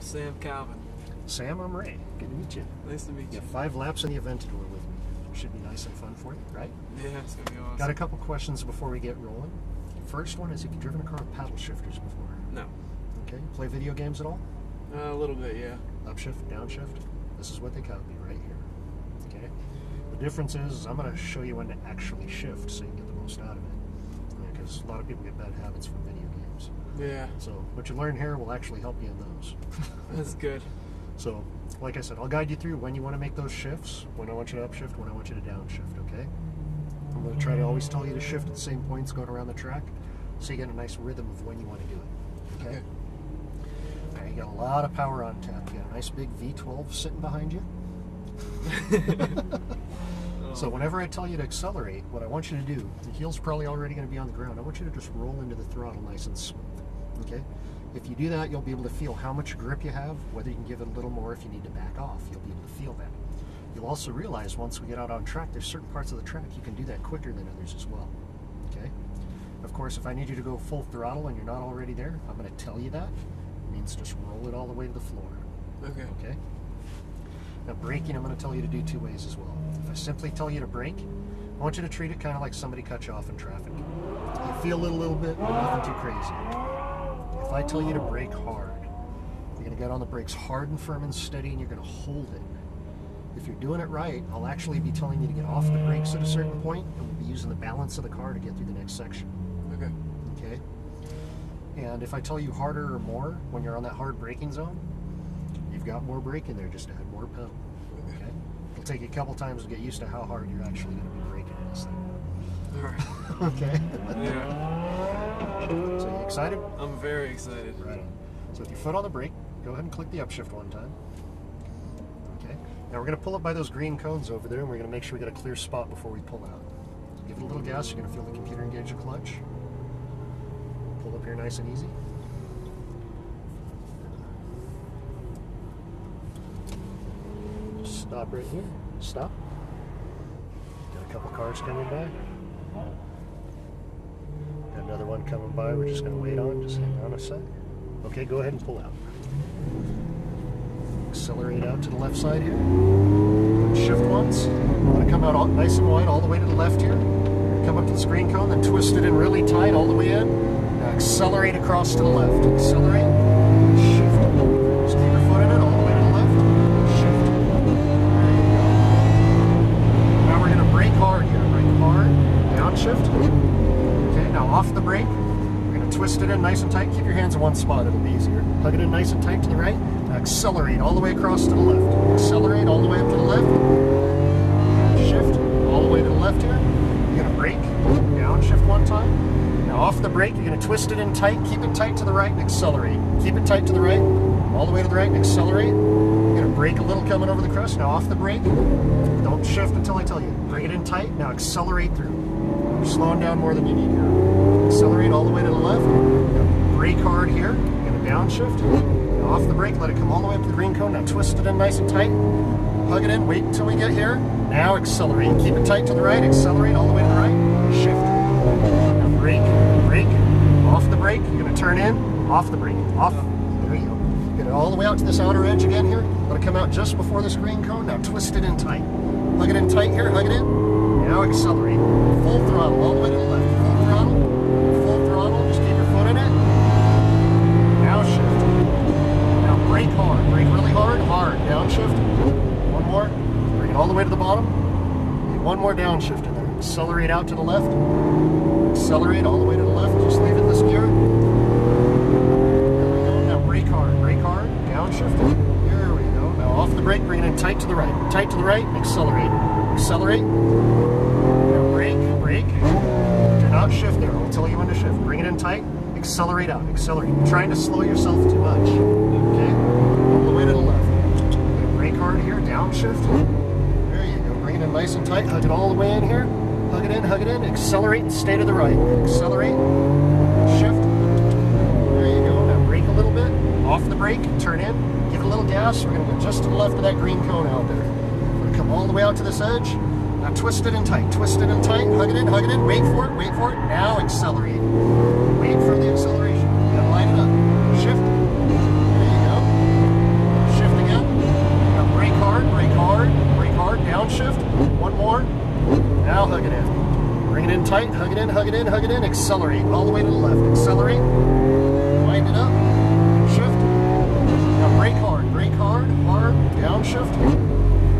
Sam Calvin. Sam, I'm Ray. Good to meet you. Nice to meet you. You have 5 laps in the Aventador with me. Should be nice and fun for you, right? Yeah, it's going to be awesome. Got a couple questions before we get rolling. First one is, have you driven a car with paddle shifters before? No. Okay. Play video games at all? A little bit, yeah. Upshift, downshift? This is what they copy right here. Okay? The difference is I'm going to show you when to actually shift so you can get the most out of it. Because a lot of people get bad habits from video games. Yeah. So what you learn here will actually help you in those. That's good. So, like I said, I'll guide you through when you want to make those shifts, when I want you to upshift, when I want you to downshift, okay? I'm going to try to always tell you to shift at the same points going around the track so you get a nice rhythm of when you want to do it, okay? Now, you got a lot of power on tap. You got a nice big V12 sitting behind you. So whenever I tell you to accelerate, what I want you to do, the heel's probably already going to be on the ground, I want you to just roll into the throttle nice and smooth, okay? If you do that, you'll be able to feel how much grip you have, whether you can give it a little more if you need to back off. You'll be able to feel that. You'll also realize once we get out on track, there's certain parts of the track you can do that quicker than others as well, okay? Of course, if I need you to go full throttle and you're not already there, I'm going to tell you that. It means just roll it all the way to the floor. Okay. Okay? Now braking, I'm going to tell you to do 2 ways as well. If I simply tell you to brake, I want you to treat it kind of like somebody cut you off in traffic. You feel it a little bit, but nothing too crazy. If I tell you to brake hard, you're going to get on the brakes hard and firm and steady, and you're going to hold it. If you're doing it right, I'll actually be telling you to get off the brakes at a certain point, and we'll be using the balance of the car to get through the next section. Okay. Okay? And if I tell you harder or more when you're on that hard braking zone, you've got more brake in there, just add more pedal. Okay? It'll take you a couple times to get used to how hard you're actually going to be braking in this thing. Alright. Okay? Yeah. So you excited? I'm very excited. Right on. So with your foot on the brake, go ahead and click the upshift one time. Okay. Now we're going to pull up by those green cones over there, and we're going to make sure we get a clear spot before we pull out. Give it a little gas, you're going to feel the computer engage the clutch. Pull up here nice and easy. Just stop right here. Stop. Got a couple cars coming by. Got another one coming by we're just going to wait on. Just hang on a sec. Okay, go ahead and pull out. Accelerate out to the left side here. Shift once. I'm going to come out nice and wide all the way to the left here. Come up to the screen cone, then twist it in really tight all the way in. Now accelerate across to the left. Accelerate. Shift. Just keep your foot in it all the way to the left. Shift. There you go. Now we're going to brake hard here. Brake hard. Downshift. Okay, now off the brake. We're going to twist it in nice and tight. Keep your hands in one spot. It'll be easier. Hug it in nice and tight to the right. Now accelerate all the way across to the left. Accelerate all the way up to the left. Shift all the way to the left here. You're going to brake, downshift one time. Now off the brake, you're going to twist it in tight, keep it tight to the right, and accelerate. Keep it tight to the right, all the way to the right, and accelerate. You're going to brake a little coming over the crest. Now off the brake, don't shift until I tell you. Bring it in tight, now accelerate through. You're slowing down more than you need here. Accelerate all the way to the left. Now brake hard here. You're going to downshift. Now off the brake, let it come all the way up to the green cone. Now twist it in nice and tight. Hug it in, wait until we get here. Now accelerate. Keep it tight to the right, accelerate all the way to the right, shift. Now brake, brake, off the brake, you're going to turn in, off the brake, off, there you go. Get it all the way out to this outer edge again here. Let it come out just before this green cone. Now twist it in tight. Hug it in tight here, hug it in. Now accelerate. Full throttle, all the way to the left. Full throttle, just keep your foot in it. Now shift. Now brake hard, brake really hard, hard, downshift. One more, bring it all the way to the bottom. Need one more downshift in there. Accelerate out to the left. Accelerate all the way to the left. Just leave it in this gear. There we go. Now brake hard, downshift. Here we go. Now off the brake, bring it in tight to the right. Tight to the right, and accelerate. Accelerate. Now brake, brake. Do not shift there. I'll tell you when to shift. Bring it in tight. Accelerate out. Accelerate. You're trying to slow yourself too much. Okay? All the way to the left. Brake hard here, downshift. There you go. Bring it in nice and tight. Hug it all the way in here. Hug it in, accelerate and stay to the right. Accelerate, shift. There you go. Now brake a little bit. Off the brake, turn in, give it a little gas. We're going to go just to the left of that green cone out there. We're going to come all the way out to this edge. Now twist it in tight, hug it in, wait for it. Now accelerate. Wait for the acceleration. You got to line it up. Shift. There you go. tight, hug it in, hug it in, hug it in, accelerate, all the way to the left, accelerate, wind it up, shift, now brake hard, hard, downshift,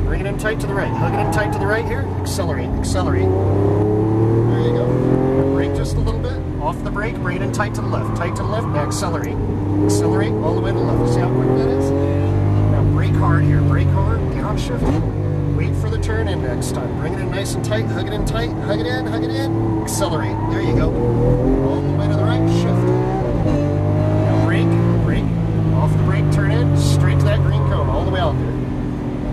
bring it in tight to the right, hug it in tight to the right here, accelerate, accelerate, there you go, brake just a little bit, off the brake, bring it in tight to the left, now accelerate, accelerate, all the way to the left, see how quick that is? Now brake hard here, downshift, wait for the turn in next time, bring it in nice and tight, hug it in tight, hug it in, accelerate, there you go, all the way to the right, shift, now brake, off the brake, turn in, straight to that green cone, all the way out there,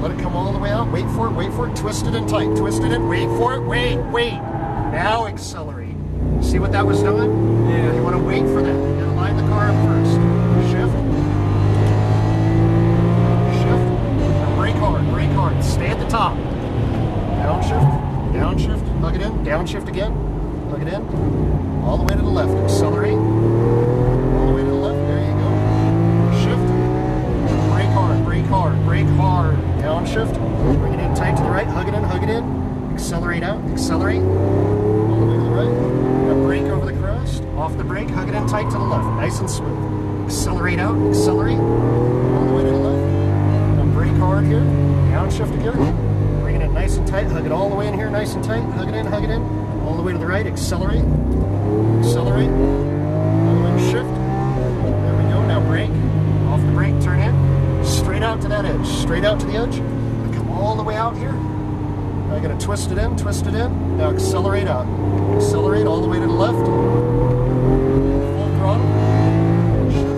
let it come all the way out, wait for it, twist it in tight, twist it in, wait for it, wait, now accelerate, see what that was doing? Yeah. You want to wait for that, you got to line the car up first, shift, now brake hard, stay at the top, downshift, hug it in, downshift again, hug it in, all the way to the left, accelerate, all the way to the left, there you go, shift, brake hard, downshift, bring it in tight to the right, hug it in, accelerate out, accelerate, all the way to the right, now brake over the crest, off the brake, hug it in tight to the left, nice and smooth, accelerate out, accelerate, all the way to the left, now brake hard here, downshift again, bring it in nice and tight, hug it all the way in here, nice and tight, hug it in, all the way to the right, accelerate, all the way, shift, there we go, now brake, off the brake, turn in, straight out to that edge, straight out to the edge, come all the way out here, now you're going to twist it in, now accelerate out, accelerate all the way to the left, full throttle, shift,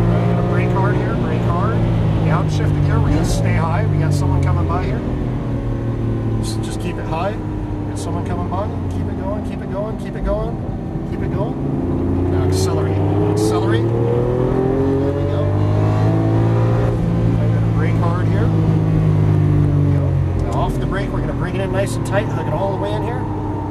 now you're going to brake hard here, downshift here, we're going to stay high, we got someone coming by here, just keep it high, got someone coming by, keep it going, now accelerate, there we go, now you're going to brake hard here, there we go, now off the brake, we're going to bring it in nice and tight, hug it all the way in here,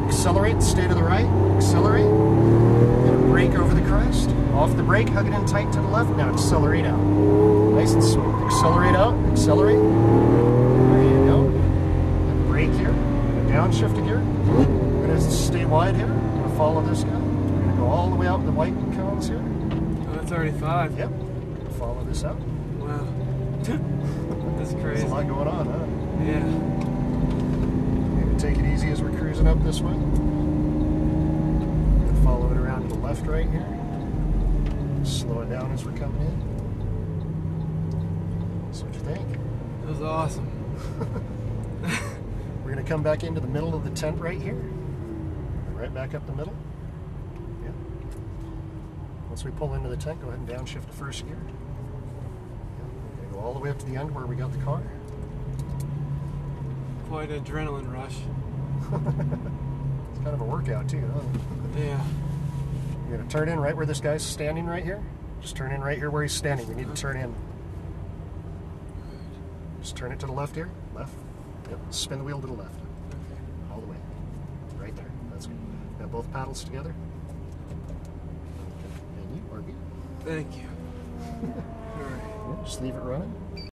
accelerate, stay to the right, accelerate, we're going to brake over the crest, off the brake, hug it in tight to the left, now accelerate out, nice and smooth, accelerate out, accelerate, there you go, and brake here, downshift again, we're going to stay wide here, we're going to follow this guy, we're going to go all the way out the white cones here. Oh, that's already 5. Yep, follow this out. Wow. That's crazy. There's a lot going on, huh? Yeah. Maybe take it easy as we're cruising up this way. And follow it around to the left right here. Slow it down as we're coming in. So what you think? That was awesome. We're going to come back into the middle of the tent right here. Right back up the middle. Yeah. Once we pull into the tent, go ahead and downshift to first gear. Yeah. We're going to go all the way up to the end where we got the car. Quite an adrenaline rush. It's kind of a workout too, huh? Yeah. You're going to turn in right where this guy's standing right here. Just turn in right here where he's standing. We need to turn in. Just turn it to the left here. Left. Yep. Spin the wheel to the left. All the way. Right there. That's good. Got both paddles together. And you are good. Thank you. All right. Just leave it running.